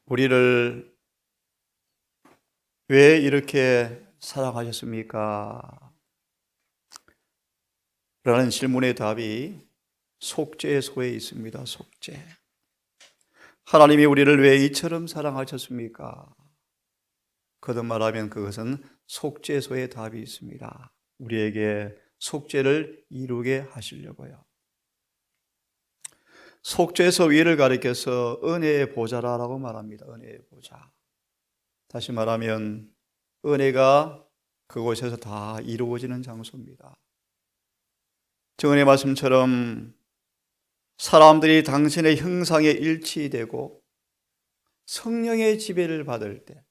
우리를 왜 이렇게 사랑하셨습니까? 라는 질문의 답이 속죄소에 있습니다. 속죄. 하나님이 우리를 왜 이처럼 사랑하셨습니까? 거듭 말하면 그것은 속죄소의 답이 있습니다. 우리에게 속죄를 이루게 하시려고요. 속죄소 위를 가리켜서 은혜의 보좌라고 말합니다. 은혜의 보좌. 다시 말하면 은혜가 그곳에서 다 이루어지는 장소입니다. 정언의 말씀처럼 사람들이 당신의 형상에 일치되고 성령의 지배를 받을 때,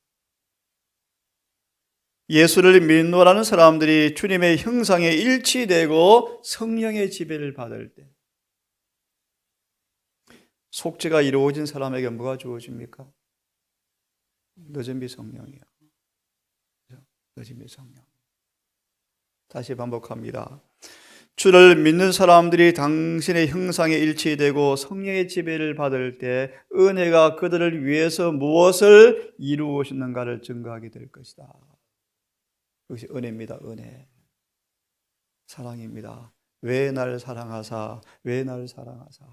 예수를 믿노라는 사람들이 주님의 형상에 일치되고 성령의 지배를 받을 때, 속죄가 이루어진 사람에게 뭐가 주어집니까? 늦은비 성령이요. 늦은비 성령. 다시 반복합니다. 주를 믿는 사람들이 당신의 형상에 일치되고 성령의 지배를 받을 때 은혜가 그들을 위해서 무엇을 이루어주는가를 증거하게 될 것이다. 그것이 은혜입니다. 은혜. 사랑입니다. 왜 날 사랑하사? 왜 날 사랑하사?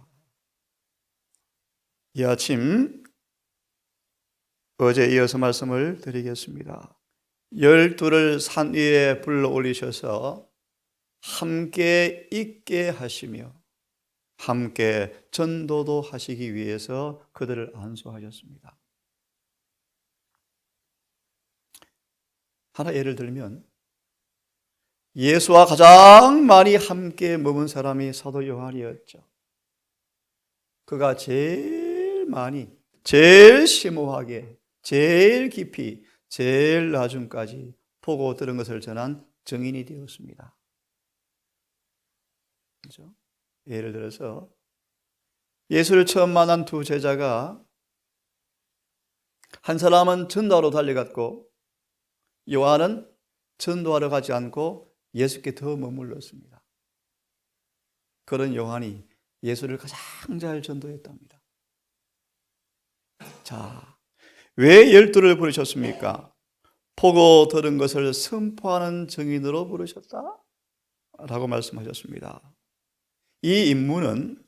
이 아침 어제 이어서 말씀을 드리겠습니다. 12를 산 위에 불러 올리셔서 함께 있게 하시며 함께 전도도 하시기 위해서 그들을 안수하셨습니다. 하나 예를 들면 예수와 가장 많이 함께 머문 사람이 사도 요한이었죠. 그가 제일 많이, 제일 심오하게, 제일 깊이, 제일 나중까지 보고 들은 것을 전한 증인이 되었습니다. 그렇죠? 예를 들어서 예수를 처음 만난 두 제자가 한 사람은 전도하러 달려갔고 요한은 전도하러 가지 않고 예수께 더 머물렀습니다. 그런 요한이 예수를 가장 잘 전도했답니다. 자, 왜 12를 부르셨습니까? 보고 들은 것을 선포하는 증인으로 부르셨다? 라고 말씀하셨습니다. 이 임무는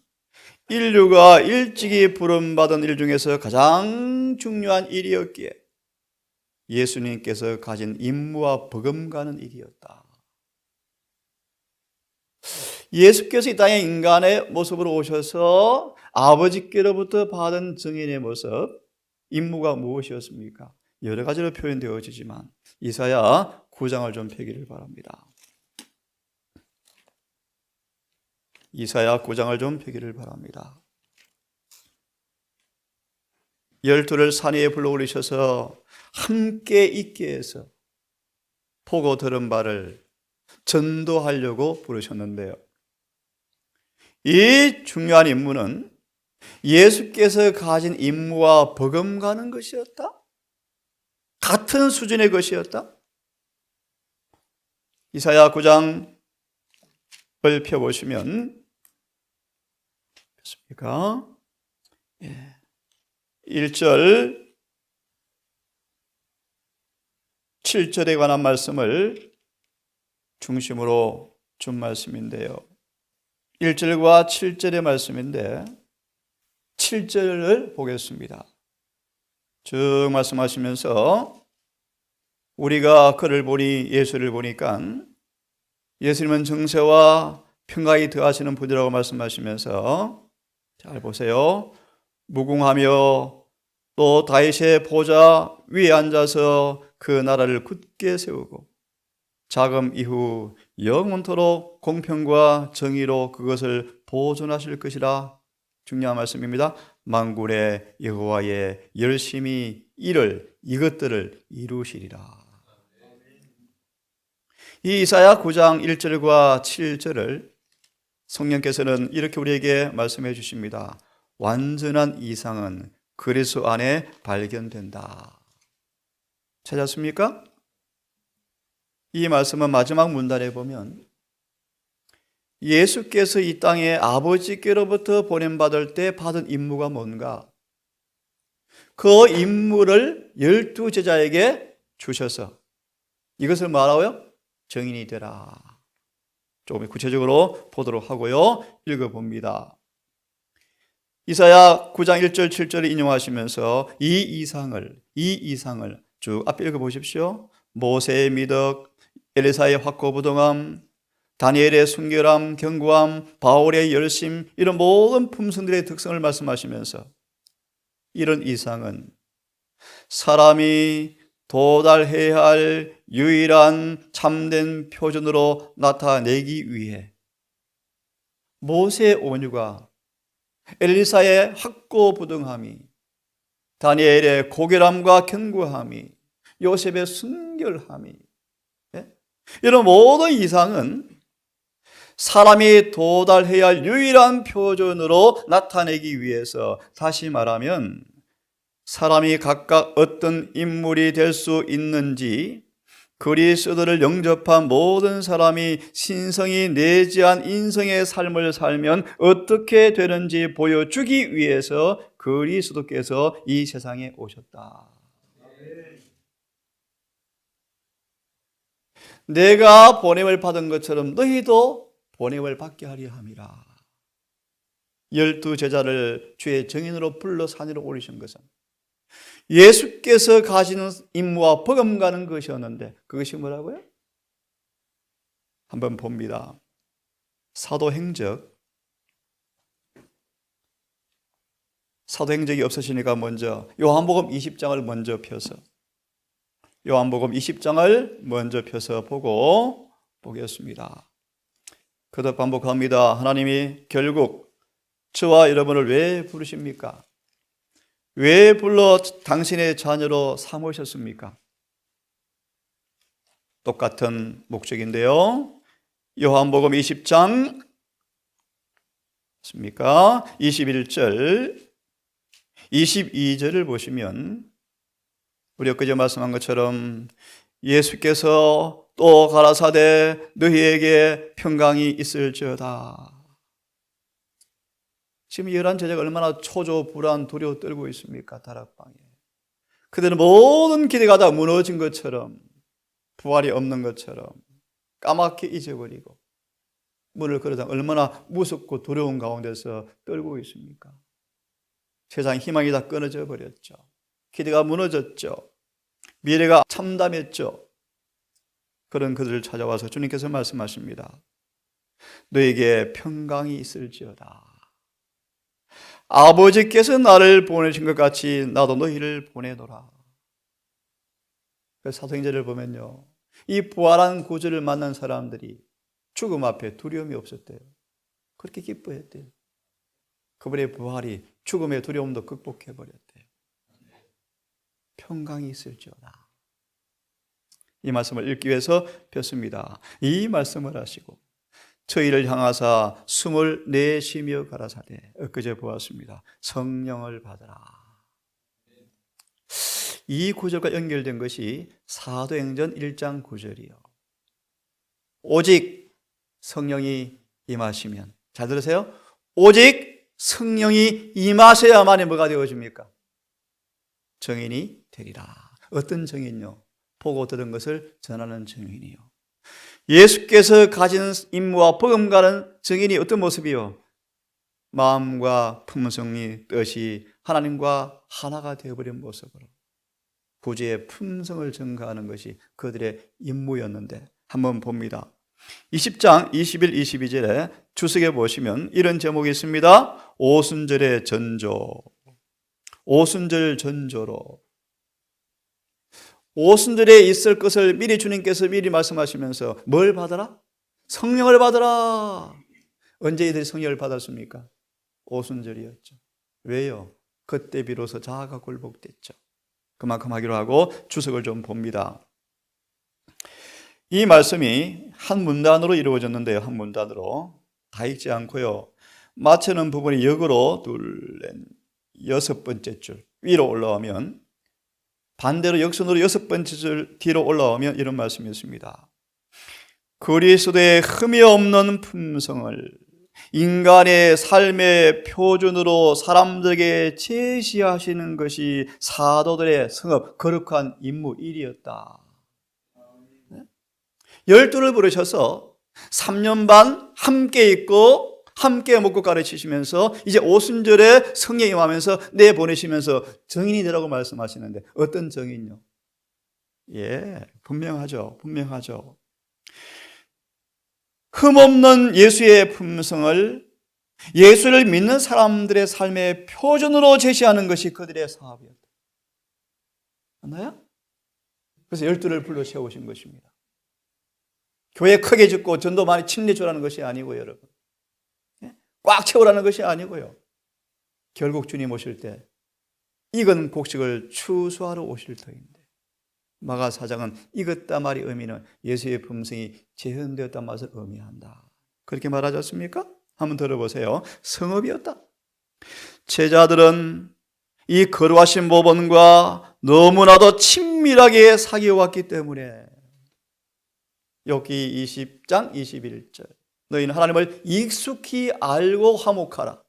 인류가 일찍이 부름받은 일 중에서 가장 중요한 일이었기에 예수님께서 가진 임무와 버금가는 일이었다. 예수께서 이 땅에 인간의 모습으로 오셔서 아버지께로부터 받은 증인의 모습, 임무가 무엇이었습니까? 여러 가지로 표현되어지지만 이사야 9장을 좀 펴기를 바랍니다. 이사야 9장을 좀 펴기를 바랍니다. 12를 산 위에 불러 올리셔서 함께 있게 해서 보고 들은 바를 전도하려고 부르셨는데요. 이 중요한 임무는 예수께서 가진 임무와 버금가는 것이었다? 같은 수준의 것이었다? 이사야 9장을 펴보시면 뵙습니까? 1절 7절에 관한 말씀을 중심으로 준 말씀인데요. 1절과 7절의 말씀인데 7절을 보겠습니다. 쭉 말씀하시면서 우리가 그를 보니 예수를 보니까 예수님은 정세와 평강이 더하시는 분이라고 말씀하시면서 잘 보세요. 무궁하며 또 다윗의 보좌 위에 앉아서 그 나라를 굳게 세우고 자금 이후 영원토록 공평과 정의로 그것을 보존하실 것이라. 중요한 말씀입니다. 만군의 여호와의 열심히 이것들을 이루시리라. 이 이사야 9장 1절과 7절을 성령께서는 이렇게 우리에게 말씀해 주십니다. 완전한 이상은 그리스도 안에 발견된다. 찾았습니까? 이 말씀은 마지막 문단에 보면 예수께서 이 땅에 아버지께로부터 보냄받을 때 받은 임무가 뭔가, 그 임무를 12제자에게 주셔서 이것을 말하고요, 증인이 되라. 조금 구체적으로 보도록 하고요, 읽어봅니다. 이사야 9장 1절 7절을 인용하시면서 이 이상을 쭉 앞에 읽어보십시오. 모세의 미덕, 엘리사의 확고부동함, 다니엘의 순결함, 견고함, 바울의 열심, 이런 모든 품성들의 특성을 말씀하시면서 이런 이상은 사람이 도달해야 할 유일한 참된 표준으로 나타내기 위해 모세의 온유가, 엘리사의 확고부동함이, 다니엘의 고결함과 견고함이, 요셉의 순결함이, 이런 모든 이상은 사람이 도달해야 할 유일한 표준으로 나타내기 위해서, 다시 말하면 사람이 각각 어떤 인물이 될 수 있는지, 그리스도를 영접한 모든 사람이 신성이 내재한 인성의 삶을 살면 어떻게 되는지 보여주기 위해서 그리스도께서 이 세상에 오셨다. 내가 보냄을 받은 것처럼 너희도 보냄을 받게 하려 함이라. 12제자를 주의 증인으로 불러 산 위로 올리신 것은 예수께서 가지는 임무와 버금가는 것이었는데, 그것이 뭐라고요? 한번 봅니다. 사도행적이 없으시니까 먼저 요한복음 20장을 먼저 펴서 보고 보겠습니다. 거듭 반복합니다. 하나님이 결국 저와 여러분을 왜 부르십니까? 왜 불러 당신의 자녀로 삼으셨습니까? 똑같은 목적인데요. 요한복음 20장 21절 22절을 보시면 우리 엊그제 말씀한 것처럼 예수께서 또 가라사대 너희에게 평강이 있을지어다. 지금 11제자가 얼마나 초조, 불안, 두려워 떨고 있습니까? 다락방에. 그들은 모든 기대가 다 무너진 것처럼, 부활이 없는 것처럼 까맣게 잊어버리고 문을 걸어서 얼마나 무섭고 두려운 가운데서 떨고 있습니까? 세상 희망이 다 끊어져 버렸죠. 기대가 무너졌죠. 미래가 참담했죠. 그런 그들을 찾아와서 주님께서 말씀하십니다. 너에게 평강이 있을지어다. 아버지께서 나를 보내신 것 같이 나도 너희를 보내노라. 사도행전을 보면요, 이 부활한 구주를 만난 사람들이 죽음 앞에 두려움이 없었대요. 그렇게 기뻐했대요. 그분의 부활이 죽음의 두려움도 극복해버렸대요. 평강이 있을지어다. 이 말씀을 읽기 위해서 폈습니다. 이 말씀을 하시고 저희를 향하사 숨을 내쉬며 가라사대, 엊그제 보았습니다. 성령을 받으라. 이 구절과 연결된 것이 사도행전 1장 9절이요. 오직 성령이 임하시면, 잘 들으세요. 오직 성령이 임하셔야만이 뭐가 되어집니까? 증인이 되리라. 어떤 증인요? 보고 들은 것을 전하는 증인이요. 예수께서 가진 임무와 버금가는 증인이 어떤 모습이요? 마음과 품성이 뜻이 하나님과 하나가 되어버린 모습으로 구주의 품성을 증가하는 것이 그들의 임무였는데, 한번 봅니다. 20장 21, 22절에 주석에 보시면 이런 제목이 있습니다. 오순절의 전조. 오순절 전조로. 오순절에 있을 것을 미리 주님께서 미리 말씀하시면서 뭘 받아라? 성령을 받아라. 언제 이들이 성령을 받았습니까? 오순절이었죠. 왜요? 그때 비로소 자아가 굴복됐죠. 그만큼 하기로 하고 주석을 좀 봅니다. 이 말씀이 한 문단으로 이루어졌는데요. 한 문단으로 다 읽지 않고요, 맞추는 부분이 역으로 여섯 번째 줄 위로 올라오면, 반대로 역순으로 여섯 번째 줄 뒤로 올라오면 이런 말씀이 있습니다. 그리스도의 흠이 없는 품성을 인간의 삶의 표준으로 사람들에게 제시하시는 것이 사도들의 성업, 거룩한 임무 일이었다. 12를 부르셔서 3년 반 함께 있고 함께 먹고 가르치시면서 이제 오순절에 성령이 임하면서 내보내시면서 정인이 되라고 말씀하시는데 어떤 정인요? 분명하죠. 분명하죠. 흠없는 예수의 품성을 예수를 믿는 사람들의 삶의 표준으로 제시하는 것이 그들의 사업이었다. 맞나요? 그래서 12를 불러 세우신 것입니다. 교회 크게 짓고 전도 많이 침례주라는 것이 아니고요, 여러분. 꽉 채우라는 것이 아니고요. 결국 주님 오실 때 익은 곡식을 추수하러 오실 터인데 마가사장은 익었다 말이 의미는 예수의 품성이 재현되었단 맛을 의미한다. 그렇게 말하지 않습니까? 한번 들어보세요. 성읍이었다. 제자들은 이 거룩하신 모범과 너무나도 친밀하게 사귀어왔기 때문에 욥기 20장 21절 너희는 하나님을 익숙히 알고 화목하라.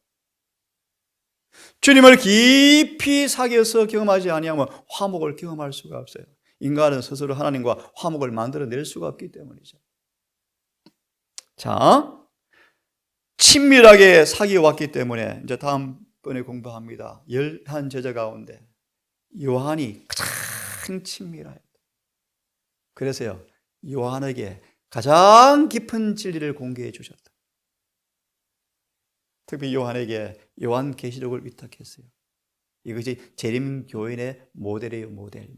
주님을 깊이 사귀어서 경험하지 아니하면 화목을 경험할 수가 없어요. 인간은 스스로 하나님과 화목을 만들어낼 수가 없기 때문이죠. 자, 친밀하게 사귀어왔기 때문에 이제 다음번에 공부합니다. 11제자 가운데 요한이 가장 친밀하였다. 그래서요, 요한에게 가장 깊은 진리를 공개해 주셨다. 특히 요한에게 요한계시록을 위탁했어요. 이것이 재림교인의 모델이에요. 모델.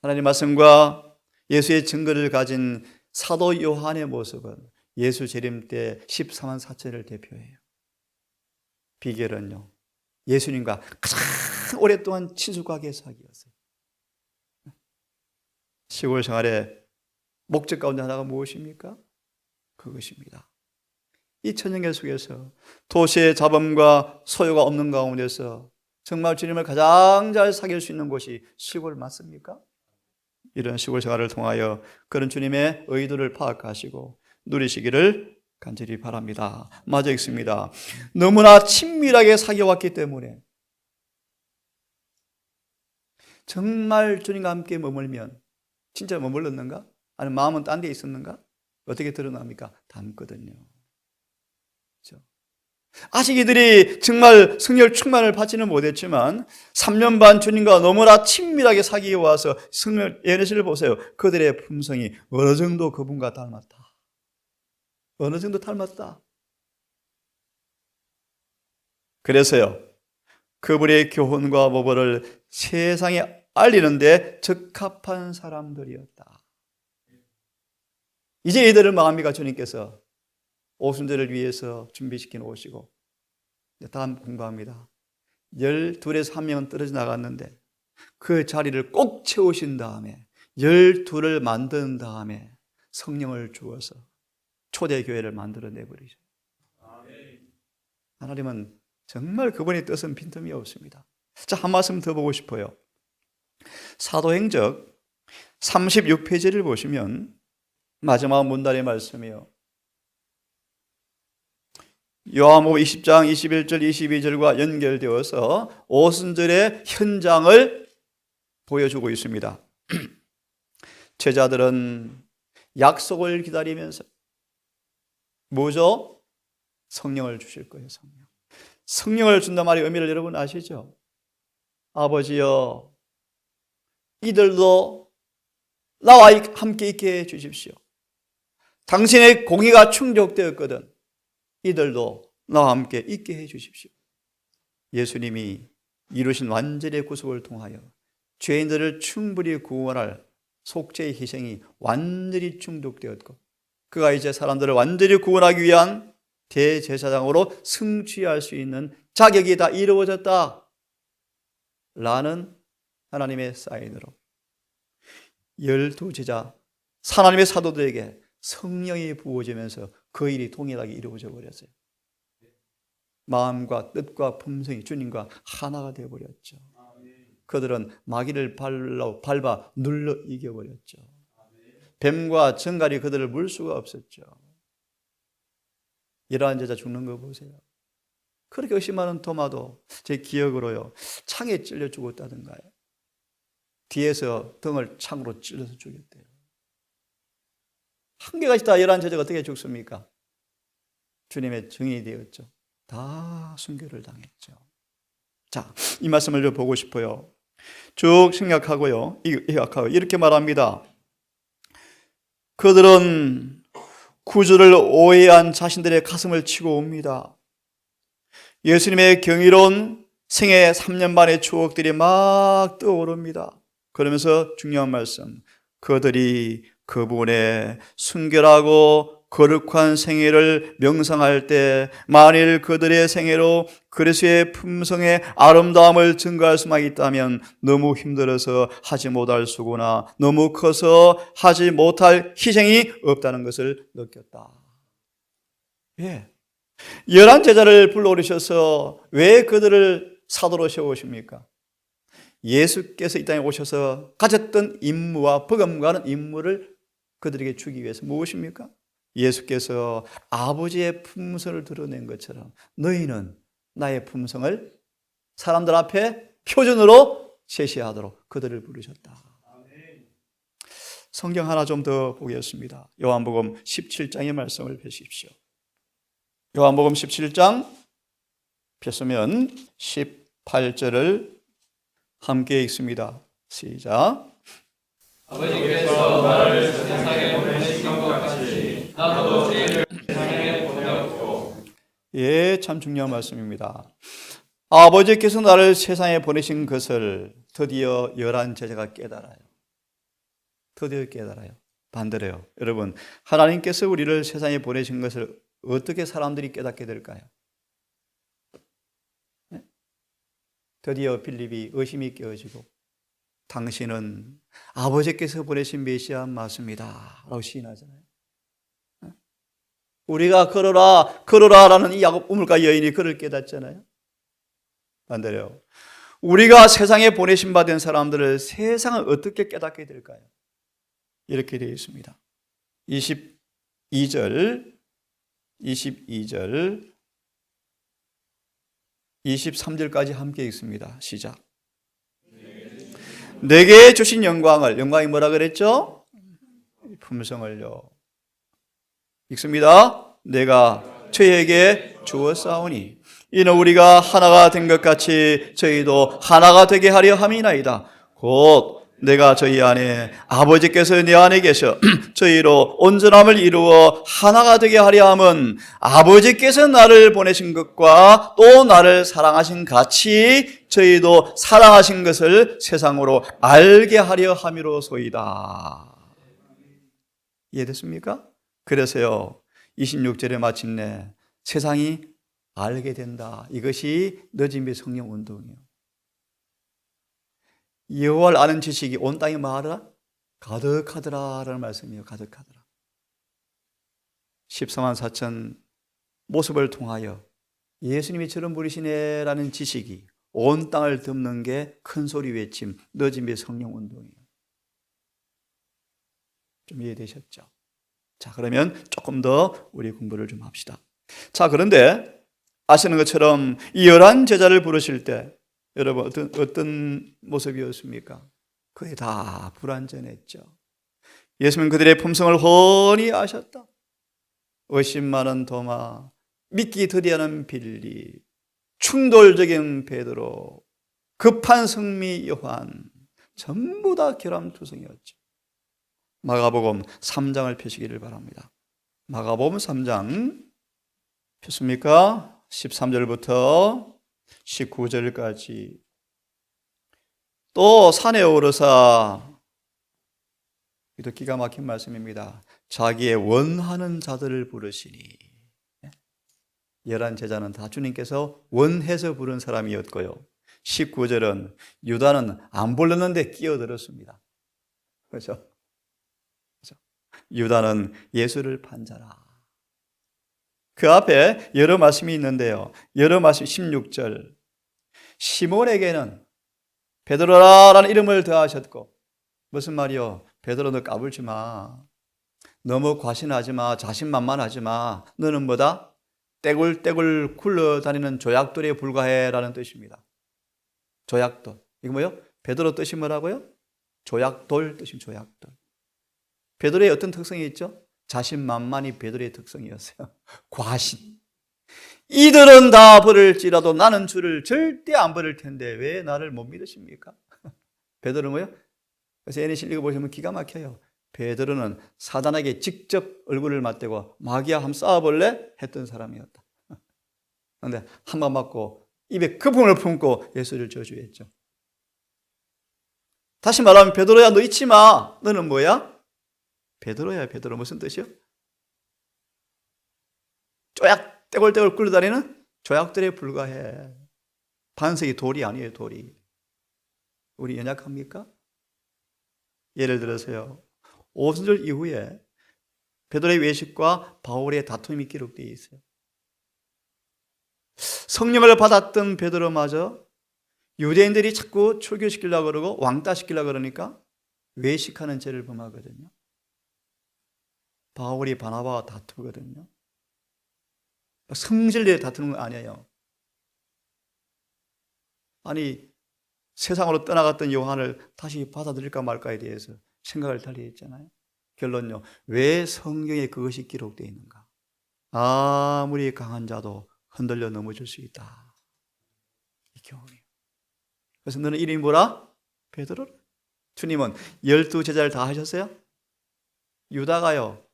하나님 말씀과 예수의 증거를 가진 사도 요한의 모습은 예수 재림 때 14만 4천을 대표해요. 비결은요, 예수님과 가장 오랫동안 친숙하게 사귀었어요. 시골 생활의 목적 가운데 하나가 무엇입니까? 그것입니다. 이 천년계 속에서 도시의 잡음과 소요가 없는 가운데서 정말 주님을 가장 잘 사귈 수 있는 곳이 시골 맞습니까? 이런 시골 생활을 통하여 그런 주님의 의도를 파악하시고 누리시기를 간절히 바랍니다. 마저 읽습니다. 너무나 친밀하게 사귀어왔기 때문에 정말 주님과 함께 머물면 진짜 머물렀는가? 아니면 마음은 딴 데 있었는가? 어떻게 드러납니까? 닮거든요. 그렇죠? 아직 이들이 정말 성령 충만을 받지는 못했지만 3년 반 주님과 너무나 친밀하게 사귀어 와서 성령 예언실을 보세요. 그들의 품성이 어느 정도 그분과 닮았다. 어느 정도 닮았다. 그래서요, 그분의 교훈과 모범을 세상에 알리는데 적합한 사람들이었다. 이제 이들을 마음이가 주님께서 오순절을 위해서 준비시켜 놓으시고 다음 공부합니다. 12에서 1명은 떨어져 나갔는데 그 자리를 꼭 채우신 다음에 12를 만든 다음에 성령을 주어서 초대교회를 만들어내버리죠. 하나님은 정말 그분의 뜻은 빈틈이 없습니다. 자, 한 말씀 더 보고 싶어요. 사도행적 36페이지를 보시면 마지막 문단의 말씀이요. 요한복음 20장 21절 22절과 연결되어서 오순절의 현장을 보여주고 있습니다. 제자들은 약속을 기다리면서 뭐죠? 성령을 주실 거예요. 성령을 준단 말의 의미를 여러분 아시죠? 아버지여, 이들도 나와 함께 있게 해주십시오. 당신의 공의가 충족되었거든 이들도 나와 함께 있게 해주십시오. 예수님이 이루신 완전의 구속을 통하여 죄인들을 충분히 구원할 속죄의 희생이 완전히 충족되었고 그가 이제 사람들을 완전히 구원하기 위한 대제사장으로 승취할 수 있는 자격이 다 이루어졌다 라는 하나님의 사인으로 12제자 하나님의 사도들에게 성령이 부어지면서 그 일이 동일하게 이루어져 버렸어요. 마음과 뜻과 품성이 주님과 하나가 되어버렸죠. 그들은 마귀를 밟아 눌러 이겨버렸죠. 뱀과 정갈이 그들을 물 수가 없었죠. 열한 제자 죽는 거 보세요. 그렇게 의심하는 토마도 제 기억으로요, 창에 찔려 죽었다던가요. 뒤에서 등을 창으로 찔러서 죽였대요. 한개같이 다 열한 제자가 어떻게 죽습니까? 주님의 증인이 되었죠. 다 순교를 당했죠. 자, 이 말씀을 좀 보고 싶어요. 쭉 생각하고요. 이렇게 말합니다. 그들은 구주를 오해한 자신들의 가슴을 치고 옵니다. 예수님의 경이로운 생애 3년 반의 추억들이 막 떠오릅니다. 그러면서 중요한 말씀, 그들이 그분의 순결하고 거룩한 생애를 명상할 때 만일 그들의 생애로 그리스도의 품성의 아름다움을 증거할 수만 있다면 너무 힘들어서 하지 못할 수고나 너무 커서 하지 못할 희생이 없다는 것을 느꼈다. 예. 11제자를 불러오셔서 왜 그들을 사도로 세우십니까? 예수께서 이 땅에 오셔서 가졌던 임무와 버금가는 임무를 그들에게 주기 위해서 무엇입니까? 예수께서 아버지의 품성을 드러낸 것처럼 너희는 나의 품성을 사람들 앞에 표준으로 제시하도록 그들을 부르셨다. 성경 하나 좀 더 보겠습니다. 요한복음 17장의 말씀을 펴십시오. 요한복음 17장 펴시면 18절을 함께 읽습니다. 시작. 아버지께서 나를 세상에 보내신 것 같이 나도 너희를 세상에 보내었고. 예, 참 중요한 말씀입니다. 아버지께서 나를 세상에 보내신 것을 드디어 11제자가 깨달아요. 드디어 깨달아요. 반대로요. 여러분, 하나님께서 우리를 세상에 보내신 것을 어떻게 사람들이 깨닫게 될까요? 네? 드디어 빌립이 의심이 깨어지고 당신은 아버지께서 보내신 메시아 맞습니다 라고 시인하잖아요. 우리가 걸어라 라는 이 우물가 여인이 그를 깨닫잖아요. 반대로 우리가 세상에 보내신 바 된 사람들을 세상은 어떻게 깨닫게 될까요? 이렇게 되어 있습니다. 22절 23절까지 함께 읽습니다. 시작. 내게 주신 영광이 뭐라 그랬죠? 품성을요. 읽습니다. 내가 저희에게 주었사오니 이는 우리가 하나가 된 것 같이 저희도 하나가 되게 하려 함이나이다. 곧 내가 저희 안에 아버지께서 내 안에 계셔 저희로 온전함을 이루어 하나가 되게 하려 함은 아버지께서 나를 보내신 것과 또 나를 사랑하신 같이 저희도 사랑하신 것을 세상으로 알게 하려 함이로소이다. 이해됐습니까? 그래서요 26절에 마침내 세상이 알게 된다. 이것이 늦은비 성령 운동이에요. 여호와를 아는 지식이 온 땅에 마하라 가득하더라라는 말씀이에요. 가득하더라. 14만 4천 모습을 통하여 예수님이 저런 분이시네라는 지식이 온 땅을 덮는 게 큰 소리 외침 늦은비 성령 운동이에요. 좀 이해되셨죠? 자, 그러면 조금 더 우리 공부를 좀 합시다. 자, 그런데 아시는 것처럼 이 11제자를 부르실 때 여러분 어떤 모습이었습니까? 거의 다 불완전했죠. 예수님은 그들의 품성을 훤히 아셨다. 의심 많은 도마, 믿기 더디하는 빌립, 충돌적인 베드로, 급한 성미 요한, 전부 다 결함투성이었죠. 마가복음 3장을 펴시기를 바랍니다. 마가복음 3장 폈습니까? 13절부터 19절까지. 또 산에 오르사, 이도 기가 막힌 말씀입니다. 자기의 원하는 자들을 부르시니. 11제자는 다 주님께서 원해서 부른 사람이었고요. 19절은 유다는 안 불렀는데 끼어들었습니다. 그렇죠? 유다는 예수를 판자라. 그 앞에 여러 말씀이 있는데요. 여러 말씀 16절. 시몬에게는 베드로라는 이름을 더하셨고, 무슨 말이요? 베드로 너 까불지 마. 너무 과신하지 마. 자신만만하지 마. 너는 뭐다? 떼굴떼굴 굴러다니는 조약돌에 불과해라는 뜻입니다. 조약돌. 이거 뭐요? 베드로 뜻이 뭐라고요? 조약돌 뜻이 조약돌. 베드로의 어떤 특성이 있죠? 자신만만이 베드로의 특성이었어요. 과신. 이들은 다 버릴지라도 나는 주를 절대 안 버릴 텐데 왜 나를 못 믿으십니까? 베드로는 뭐요? 그래서 예레미야 읽어보시면 기가 막혀요. 베드로는 사단에게 직접 얼굴을 맞대고 마귀야 한번 싸워볼래? 했던 사람이었다. 그런데 한 번 맞고 입에 거품을 품고 예수를 저주했죠. 다시 말하면 베드로야 너 잊지 마. 너는 뭐야? 베드로야. 베드로 무슨 뜻이요? 쪼약 떼굴떼굴 굴러다니는 조약들에 불과해. 반석이 돌이 아니에요. 돌이. 우리 연약합니까? 예를 들어서요. 오순절 이후에 베드로의 외식과 바울의 다툼이 기록되어 있어요. 성령을 받았던 베드로마저 유대인들이 자꾸 출교시키려고 그러고 왕따시키려고 그러니까 외식하는 죄를 범하거든요. 바울이 바나바와 다투거든요. 성질내에 다투는 건 아니에요. 아니 세상으로 떠나갔던 요한을 다시 받아들일까 말까에 대해서 생각을 달리 했잖아요. 결론요. 왜 성경에 그것이 기록되어 있는가? 아무리 강한 자도 흔들려 넘어질 수 있다. 이 교훈이에요. 그래서 너는 이름이 뭐라? 베드로. 주님은 12제자를 다 하셨어요? 유다가요.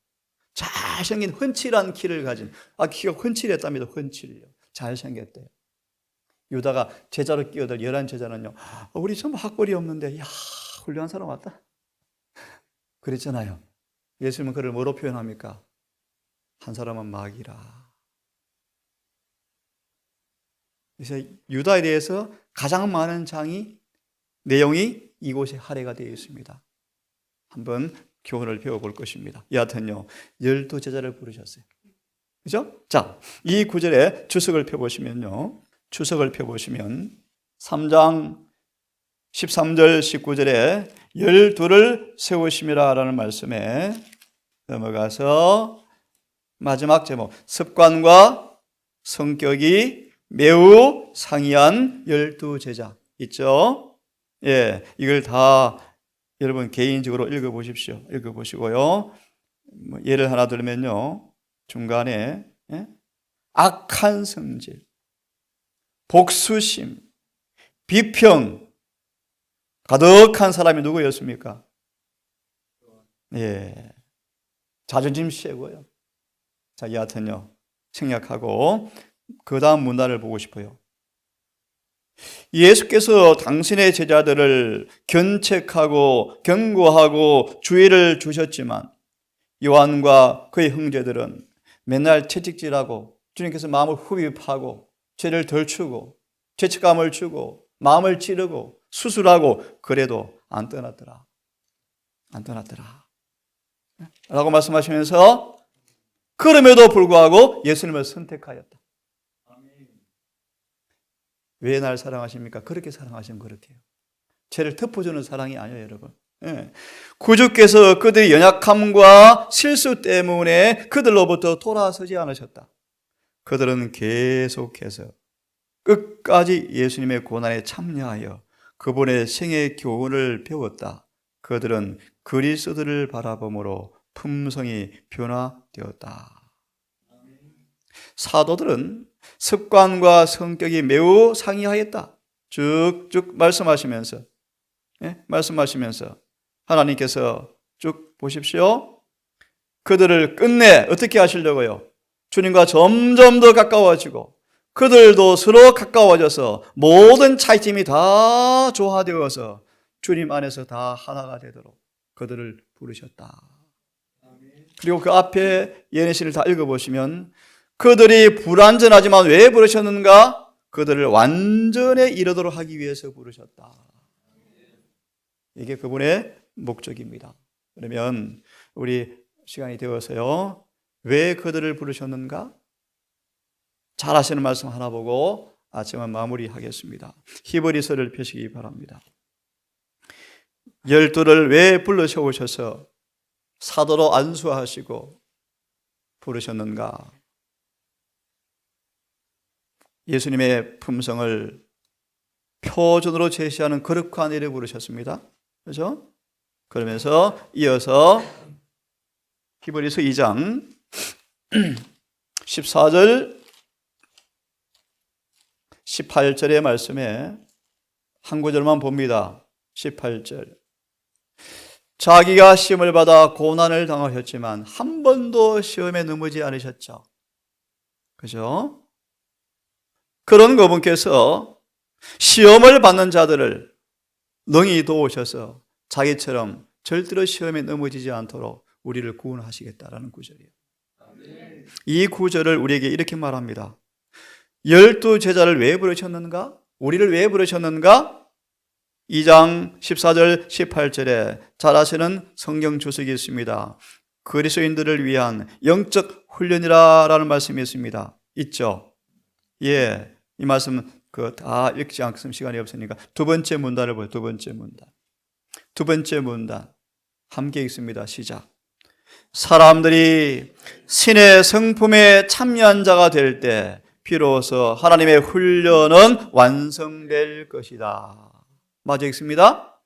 잘생긴 훤칠한 키를 가진, 키가 훤칠했답니다. 훤칠이요. 잘생겼대요. 유다가 제자로 끼어들 11제자는요. 우리 전부 학벌이 없는데, 훌륭한 사람 왔다. 그랬잖아요. 예수님은 그를 뭐로 표현합니까? 한 사람은 마귀라. 그래서 유다에 대해서 가장 많은 내용이 이곳에 할애가 되어 있습니다. 한번 교훈을 배워볼 것입니다. 여하튼요, 12제자를 부르셨어요. 그죠? 자, 이 구절에 주석을 펴보시면요. 주석을 펴보시면 3장 13절 19절에 12를 세우심이라 라는 말씀에 넘어가서 마지막 제목, 습관과 성격이 매우 상이한 12제자 있죠? 예, 이걸 다 여러분 개인적으로 읽어보십시오. 읽어보시고요. 예를 하나 들면요. 중간에 악한 성질, 복수심, 비평 가득한 사람이 누구였습니까? 예, 자존심 세고요. 자, 여하튼요. 생략하고 그 다음 문단을 보고 싶어요. 예수께서 당신의 제자들을 견책하고 경고하고 주의를 주셨지만 요한과 그의 형제들은 맨날 채찍질하고 주님께서 마음을 흡입하고 죄를 덜추고 죄책감을 주고 마음을 찌르고 수술하고 그래도 안 떠났더라. 안 떠났더라. 라고 말씀하시면서 그럼에도 불구하고 예수님을 선택하였다. 왜 날 사랑하십니까? 그렇게 사랑하시면 그렇게요. 죄를 덮어주는 사랑이 아니에요, 여러분. 예. 구주께서 그들의 연약함과 실수 때문에 그들로부터 돌아서지 않으셨다. 그들은 계속해서 끝까지 예수님의 고난에 참여하여 그분의 생애 교훈을 배웠다. 그들은 그리스도를 바라봄으로 품성이 변화되었다. 사도들은 습관과 성격이 매우 상이하였다. 쭉쭉 말씀하시면서 하나님께서 쭉 보십시오. 그들을 끝내 어떻게 하시려고요? 주님과 점점 더 가까워지고 그들도 서로 가까워져서 모든 차이점이 다 조화되어서 주님 안에서 다 하나가 되도록 그들을 부르셨다. 그리고 그 앞에 예레미야를 다 읽어보시면 그들이 불완전하지만 왜 부르셨는가? 그들을 완전에 이르도록 하기 위해서 부르셨다. 이게 그분의 목적입니다. 그러면 우리 시간이 되어서요. 왜 그들을 부르셨는가? 잘 아시는 말씀 하나 보고 아침은 마무리하겠습니다. 히브리서를 펴시기 바랍니다. 12를 왜 불러 세우셔서 사도로 안수하시고 부르셨는가? 예수님의 품성을 표준으로 제시하는 거룩한 일을 부르셨습니다. 그렇죠? 그러면서 이어서 히브리서 2장 14절 18절의 말씀에 한 구절만 봅니다. 18절. 자기가 시험을 받아 고난을 당하셨지만 한 번도 시험에 넘어지지 않으셨죠. 그죠? 그런 그분께서 시험을 받는 자들을 능히 도우셔서 자기처럼 절대로 시험에 넘어지지 않도록 우리를 구원하시겠다라는 구절이에요. 이 구절을 우리에게 이렇게 말합니다. 12제자를 왜 부르셨는가? 우리를 왜 부르셨는가? 2장 14절 18절에 잘 아시는 성경 주석이 있습니다. 그리스도인들을 위한 영적 훈련이라는 말씀이 있습니다. 있죠? 예, 이 말씀 다 읽지 않겠으면 시간이 없으니까 두 번째 문단을 보여요. 두 번째 문단. 두 번째 문단 함께 읽습니다. 시작. 사람들이 신의 성품에 참여한 자가 될 때 비로소 하나님의 훈련은 완성될 것이다. 맞아 읽습니다.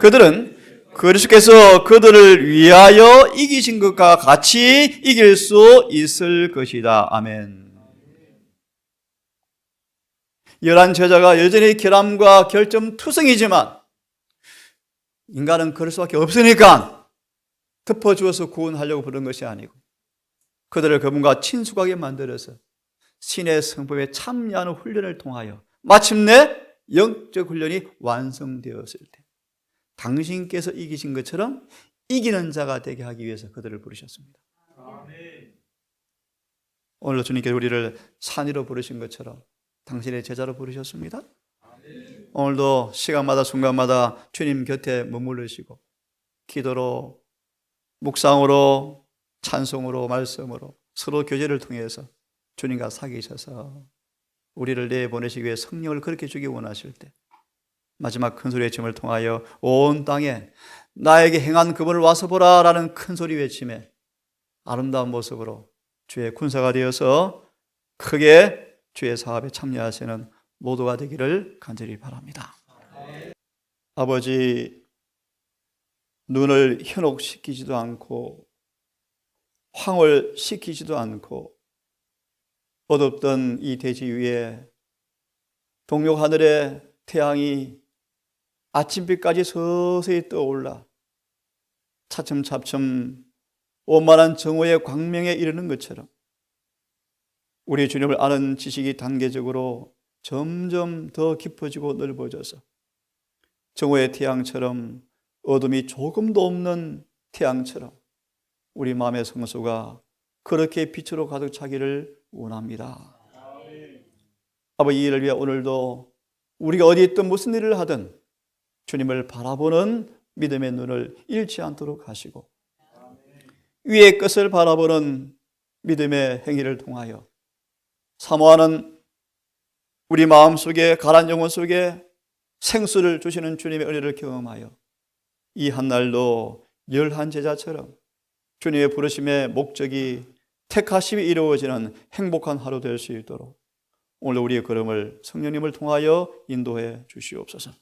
그들은 그리스도께서 그들을 위하여 이기신 것과 같이 이길 수 있을 것이다. 아멘. 11제자가 여전히 결함과 결점투성이지만 인간은 그럴 수밖에 없으니까 덮어주어서 구원하려고 부른 것이 아니고 그들을 그분과 친숙하게 만들어서 신의 성품에 참여하는 훈련을 통하여 마침내 영적 훈련이 완성되었을 때 당신께서 이기신 것처럼 이기는 자가 되게 하기 위해서 그들을 부르셨습니다. 오늘도 주님께서 우리를 산 위로 부르신 것처럼 당신의 제자로 부르셨습니다. 오늘도 시간마다 순간마다 주님 곁에 머무르시고 기도로 묵상으로 찬송으로 말씀으로 서로 교제를 통해서 주님과 사귀셔서 우리를 내보내시기 위해 성령을 그렇게 주기 원하실 때 마지막 큰 소리 외침을 통하여 온 땅에 나에게 행한 그분을 와서 보라 라는 큰 소리 외침에 아름다운 모습으로 주의 군사가 되어서 크게 주의 사업에 참여하시는 모두가 되기를 간절히 바랍니다. 아버지, 눈을 현혹시키지도 않고 황홀시키지도 않고 어둡던 이 대지 위에 동쪽 하늘의 태양이 아침빛까지 서서히 떠올라 차츰차츰 원만한 정오의 광명에 이르는 것처럼 우리 주님을 아는 지식이 단계적으로 점점 더 깊어지고 넓어져서 정오의 태양처럼 어둠이 조금도 없는 태양처럼 우리 마음의 성소가 그렇게 빛으로 가득 차기를 원합니다. 아버지, 이 일을 위해 오늘도 우리가 어디 있든 무슨 일을 하든 주님을 바라보는 믿음의 눈을 잃지 않도록 하시고 위의 것을 바라보는 믿음의 행위를 통하여 사모하는 우리 마음속에 가라앉은 영혼 속에 생수를 주시는 주님의 은혜를 경험하여 이 한날도 11제자처럼 주님의 부르심의 목적이 택하심이 이루어지는 행복한 하루 될 수 있도록 오늘 우리의 걸음을 성령님을 통하여 인도해 주시옵소서.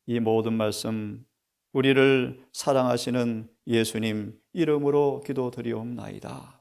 이 모든 말씀 우리를 사랑하시는 예수님 이름으로 기도드리옵나이다.